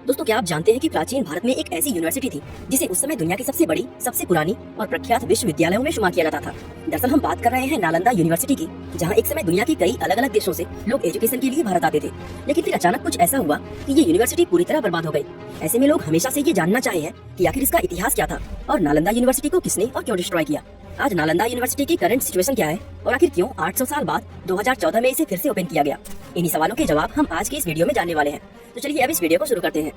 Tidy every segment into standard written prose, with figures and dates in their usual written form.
दोस्तों, क्या आप जानते हैं कि प्राचीन भारत में एक ऐसी यूनिवर्सिटी थी जिसे उस समय दुनिया की सबसे बड़ी, सबसे पुरानी और प्रख्यात विश्वविद्यालयों में शुमार किया जाता था। दरअसल हम बात कर रहे हैं नालंदा यूनिवर्सिटी की, जहां एक समय दुनिया के कई अलग अलग देशों से लोग एजुकेशन के लिए भारत आते थे। लेकिन फिर अचानक कुछ ऐसा हुआ कि ये यूनिवर्सिटी पूरी तरह बर्बाद हो गई। ऐसे में लोग हमेशा से ये जानना चाहे हैं कि आखिर इसका इतिहास क्या था और नालंदा यूनिवर्सिटी को किसने और क्यों डिस्ट्रॉय किया। आज नालंदा यूनिवर्सिटी की करंट सिचुएशन क्या है और आखिर क्यों 800 साल बाद 2014 में इसे फिर से ओपन किया गया, इन्हीं सवालों के जवाब हम आज के इस वीडियो में जानने वाले हैं। तो चलिए अब इस वीडियो को शुरू करते हैं।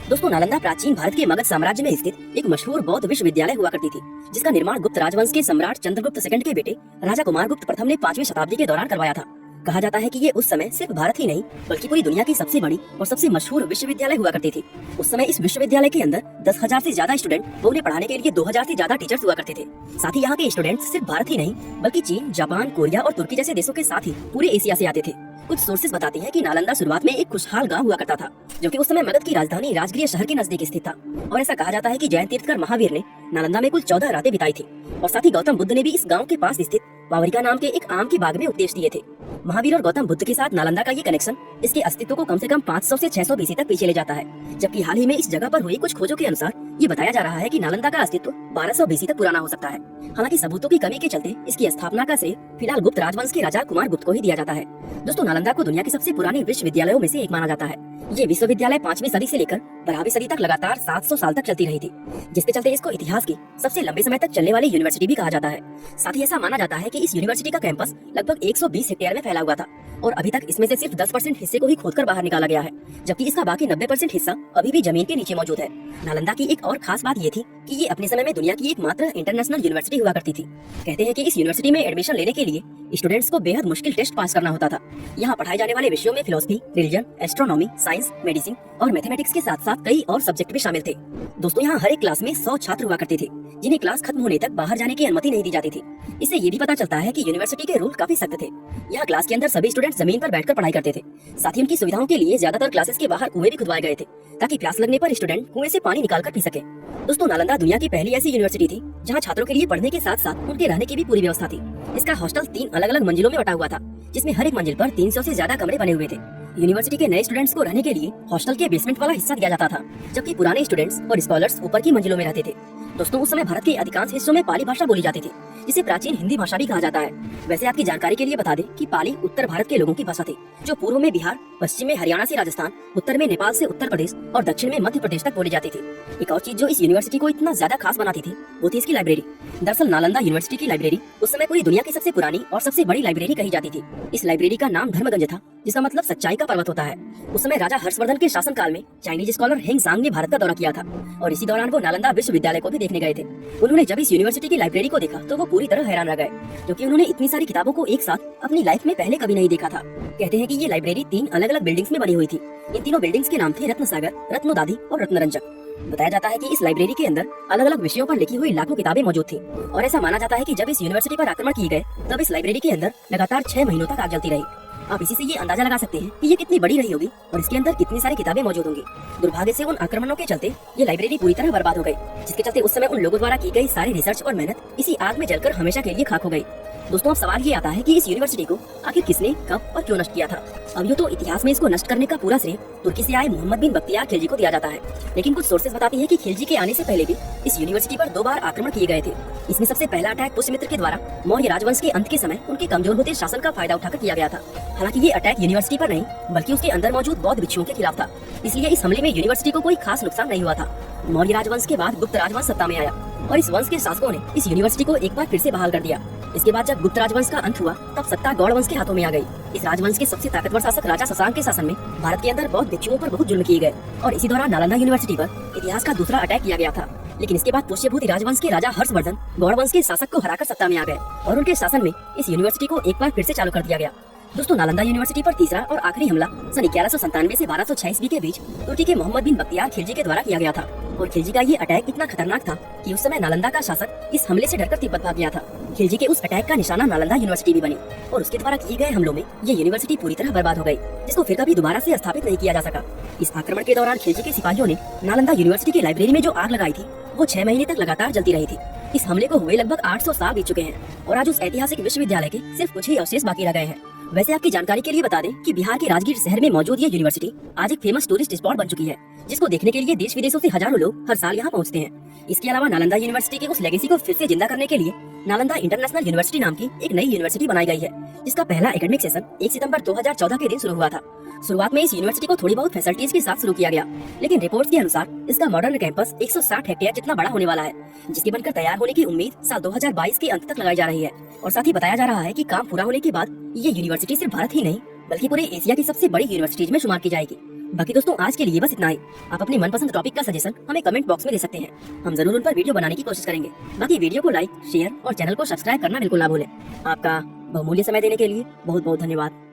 दोस्तों, नालंदा प्राचीन भारत के मगध साम्राज्य में स्थित एक मशहूर बौद्ध विश्वविद्यालय हुआ करती थी, जिसका निर्माण गुप्त राजवंश के सम्राट चंद्रगुप्त सेकंड के बेटे राजा कुमार गुप्त प्रथम ने 5वीं शताब्दी के दौरान करवाया था। कहा जाता है कि ये उस समय सिर्फ भारत ही नहीं बल्कि पूरी दुनिया की सबसे बड़ी और सबसे मशहूर विश्वविद्यालय हुआ करती थी। उस समय इस विश्वविद्यालय के अंदर 10,000 से ज्यादा स्टूडेंट व उन्हें पढ़ाने के लिए 2,000 से ज्यादा टीचर्स हुआ करते थे। साथ ही यहाँ के स्टूडेंट्स सिर्फ भारत ही नहीं बल्कि चीन, जापान, कोरिया और तुर्की जैसे देशों के साथ ही पूरे एशिया से आते थे। कुछ सोर्सेज बताती हैं कि नालंदा शुरुआत में एक खुशहाल गांव हुआ करता था, जो कि उस समय मगध की राजधानी राजगृह शहर के नजदीक स्थित था। और ऐसा कहा जाता है कि जैन तीर्थकर महावीर ने नालंदा में कुल 14 रातें बिताई थी और साथ ही गौतम बुद्ध ने भी इस गांव के पास स्थित पावरिका नाम के एक आम के बाग में उपदेश दिए थे। महावीर और गौतम बुद्ध के साथ नालंदा का ये कनेक्शन इसके अस्तित्व को कम से कम 500 से 600 बीसी तक पीछे ले जाता है, जबकि हाल ही में इस जगह पर हुई कुछ खोजों के अनुसार ये बताया जा रहा है कि नालंदा का अस्तित्व 1200 बीसी तक पुराना हो सकता है। हालांकि सबूतों की कमी के चलते इसकी स्थापना का श्रेय फिलहाल गुप्त राजवंश के राजा कुमार गुप्त को ही दिया जाता है। दोस्तों, नालंदा को दुनिया की सबसे पुरानी विश्वविद्यालयों में से एक माना जाता है। ये विश्वविद्यालय 5वीं सदी से लेकर 12वीं सदी तक लगातार 700 साल तक चलती रही थी, जिसके चलते इसको इतिहास की सबसे लंबे समय तक चलने वाली यूनिवर्सिटी भी कहा जाता है। साथ ही ऐसा माना जाता है कि इस यूनिवर्सिटी का कैंपस लगभग 120 हेक्टेयर में फैला हुआ था और अभी तक इसमें से सिर्फ 10% हिस्से को ही खोदकर बाहर निकाला गया है, जबकि इसका बाकी 90% हिस्सा अभी भी जमीन के नीचे मौजूद है। नालंदा की एक और खास बात ये थी कि ये अपने समय में दुनिया की एकमात्र इंटरनेशनल यूनिवर्सिटी हुआ करती थी। कहते हैं कि इस यूनिवर्सिटी में एडमिशन लेने के लिए स्टूडेंट्स को बेहद मुश्किल टेस्ट पास करना होता था। यहाँ पढ़ाए जाने वाले विषयों में philosophy, religion, astronomy, science, medicine और मैथमेटिक्स के साथ साथ कई और सब्जेक्ट भी शामिल थे। दोस्तों, यहाँ हर एक क्लास में 100 छात्र हुआ करते थे, जिन्हें क्लास खत्म होने तक बाहर जाने की अनुमति नहीं दी जाती थी। इससे ये भी पता चलता है कि यूनिवर्सिटी के रूल काफी सख्त थे। यहाँ क्लास के अंदर सभी स्टूडेंट जमीन पर बैठकर पढ़ाई करते थे। साथ ही उनकी सुविधाओं के लिए ज्यादातर क्लासेस के बाहर कुएं भी खुदवाए गए थे, ताकि प्यास लगने पर स्टूडेंट कुएं से पानी निकाल कर पी सके। दोस्तों, नालंदा दुनिया की पहली ऐसी यूनिवर्सिटी थी जहाँ छात्रों के लिए पढ़ने के साथ साथ उनके रहने की भी पूरी व्यवस्था थी। इसका हॉस्टल 3 अलग अलग मंजिलों में बटा हुआ था, जिसमें हर एक मंजिल पर 300 से ज्यादा कमरे बने हुए थे। यूनिवर्सिटी के नए स्टूडेंट्स को रहने के लिए हॉस्टल के बेसमेंट वाला हिस्सा दिया जाता था, जबकि पुराने स्टूडेंट्स और स्कॉलर्स ऊपर की मंजिलों में रहते थे। दोस्तों, उस समय भारत के अधिकांश हिस्सों में पाली भाषा बोली जाती थी, जिसे प्राचीन हिंदी भाषा भी कहा जाता है। वैसे आपकी जानकारी के लिए बता दें कि पाली उत्तर भारत के लोगों की भाषा थी, जो पूर्व में बिहार, पश्चिम में हरियाणा से राजस्थान, उत्तर में नेपाल से उत्तर प्रदेश और दक्षिण में मध्य प्रदेश तक बोली जाती थी। एक और चीज जो इस यूनिवर्सिटी को इतना ज्यादा खास बनाती थी वो थी इसकी लाइब्रेरी। दरअसल नालंदा यूनिवर्सिटी की लाइब्रेरी उस समय पूरी दुनिया की सबसे पुरानी और सबसे बड़ी लाइब्रेरी कही जाती थी। इस लाइब्रेरी का नाम धर्मगंज था, जिसका मतलब सच्चाई का पर्वत होता है। उस समय राजा हर्षवर्धन के शासनकाल में चाइनीज स्कॉलर हेंग सांग ने भारत का दौरा किया था और इसी दौरान वो नालंदा विश्वविद्यालय को भी देखने गए थे। उन्होंने जब इस यूनिवर्सिटी की लाइब्रेरी को देखा तो वो पूरी तरह हैरान रह गए, क्योंकि उन्होंने इतनी सारी किताबों को एक साथ अपनी लाइफ में पहले कभी नहीं देखा था। कहते हैं कि ये लाइब्रेरी 3 अलग अलग बिल्डिंग्स में बनी हुई थी। इन तीनों बिल्डिंग्स के नाम थे रत्न सागर, रत्नोदादी और रत्नरंजक। बताया जाता है कि इस लाइब्रेरी के अंदर अलग अलग विषयों पर लिखी हुई लाखों किताबें मौजूद थी और ऐसा माना जाता है कि जब इस यूनिवर्सिटी पर आक्रमण किए गए तब इस लाइब्रेरी के अंदर लगातार 6 महीनों तक आग जलती रही। आप इसी से ये अंदाजा लगा सकते हैं कि ये कितनी बड़ी रही होगी और इसके अंदर कितनी सारी किताबें मौजूद होंगी। दुर्भाग्य से उन आक्रमणों के चलते ये लाइब्रेरी पूरी तरह बर्बाद हो गई, जिसके चलते उस समय उन लोगों द्वारा की गई सारी रिसर्च और मेहनत इसी आग में जलकर हमेशा के लिए खाक हो गई। दोस्तों, अब सवाल ये आता है कि इस यूनिवर्सिटी को आखिर किसने, कब और क्यों नष्ट किया था। अब यूँ तो इतिहास में इसको नष्ट करने का पूरा श्रेय तुर्की से आए मोहम्मद बिन बख्तियार खिलजी को दिया जाता है, लेकिन कुछ सोर्सेज बताती हैं कि खिलजी के आने से पहले भी इस यूनिवर्सिटी पर 2 बार आक्रमण किए गए थे। इसमें सबसे पहला अटैक पुष्यमित्र के द्वारा मौर्य राजवंश के अंत के समय उनके कमजोर होते शासन का फायदा उठाकर किया गया था। हालांकि ये अटैक यूनिवर्सिटी पर नहीं बल्कि उसके अंदर मौजूद बौद्ध भिक्षुओं के खिलाफ था, इसलिए इस हमले में यूनिवर्सिटी को कोई खास नुकसान नहीं हुआ था। मौर्य राजवंश के बाद गुप्त राजवंश सत्ता में आया और इस वंश के शासकों ने इस यूनिवर्सिटी को एक बार फिर से बहाल कर दिया। इसके बाद जब गुप्त राजवंश का अंत हुआ तब सत्ता गौड़ वंश के हाथों में आ गई। इस राजवंश के सबसे ताकतवर शासक राजा शशांक के शासन में भारत के अंदर बौद्ध भिक्षुओं पर बहुत जुल्म किए गए और इसी दौरान नालंदा यूनिवर्सिटी पर इतिहास का दूसरा अटैक किया गया था। लेकिन इसके बाद पुष्यभूति राजवंश के राजा हर्षवर्धन गौड़ वंश के शासक को हराकर सत्ता में आ गए और उनके शासन में इस यूनिवर्सिटी को एक बार फिर से चालू कर दिया गया। दोस्तों, नालंदा यूनिवर्सिटी पर तीसरा और आखिरी हमला सन 1197 से 1206 ईस्वी के बीच तुर्की के मोहम्मद बिन बख्तियार खिलजी के द्वारा किया गया था और खिलजी का ये अटैक इतना खतरनाक था कि उस समय नालंदा का शासक इस हमले से डरकर तिब्बत भाग गया था। खिलजी के उस अटैक का निशाना नालंदा यूनिवर्सिटी भी बनी और उसके द्वारा किए गए हमलों में ये यूनिवर्सिटी पूरी तरह बर्बाद हो गई, जिसको फिर कभी दोबारा से स्थापित नहीं किया जा सका। इस आक्रमण के दौरान खिलजी के सिपाहियों ने नालंदा यूनिवर्सिटी की लाइब्रेरी में जो आग लगाई थी वो 6 महीने तक लगातार जलती रही थी। इस हमले को हुए लगभग 800 साल बीत चुके हैं और आज उस ऐतिहासिक विश्वविद्यालय के सिर्फ कुछ ही अवशेष बाकी रह गए हैं वैसे आपकी जानकारी के लिए बता दें कि बिहार के राजगीर शहर में मौजूद ये यूनिवर्सिटी आज एक फेमस टूरिस्ट स्पॉट बन चुकी है, जिसको देखने के लिए देश विदेशों से हजारों लोग हर साल यहाँ पहुँचते हैं। इसके अलावा नालंदा यूनिवर्सिटी के उस लेगेसी को फिर से जिंदा करने के लिए नालंदा इंटरनेशनल यूनिवर्सिटी नाम की एक नई यूनिवर्सिटी बनाई गई है, जिसका पहला एकेडमिक सेशन 1 सितंबर 2014 के दिन शुरू हुआ था। शुरुआत में इस यूनिवर्सिटी को थोड़ी बहुत फैसिलिटीज के साथ शुरू किया गया, लेकिन रिपोर्ट्स के अनुसार इसका मॉडर्न कैंपस 160 हेक्टेयर जितना बड़ा होने वाला है, जिसके बनकर तैयार होने की उम्मीद साल 2022 के अंत तक लगाई जा रही है। और साथ ही बताया जा रहा है कि काम पूरा होने के बाद ये यूनिवर्सिटी सिर्फ भारत ही नहीं बल्कि पूरे एशिया की सबसे बड़ी यूनिवर्सिटीज में शुमार की जाएगी। बाकी दोस्तों, आज के लिए बस इतना ही। आप अपने मनपसंद टॉपिक का सजेशन हमें कमेंट बॉक्स में दे सकते हैं, हम जरूर उन पर वीडियो बनाने की कोशिश करेंगे। बाकी वीडियो को लाइक, शेयर और चैनल को सब्सक्राइब करना बिल्कुल ना भूलें। आपका बहुमूल्य समय देने के लिए बहुत बहुत धन्यवाद।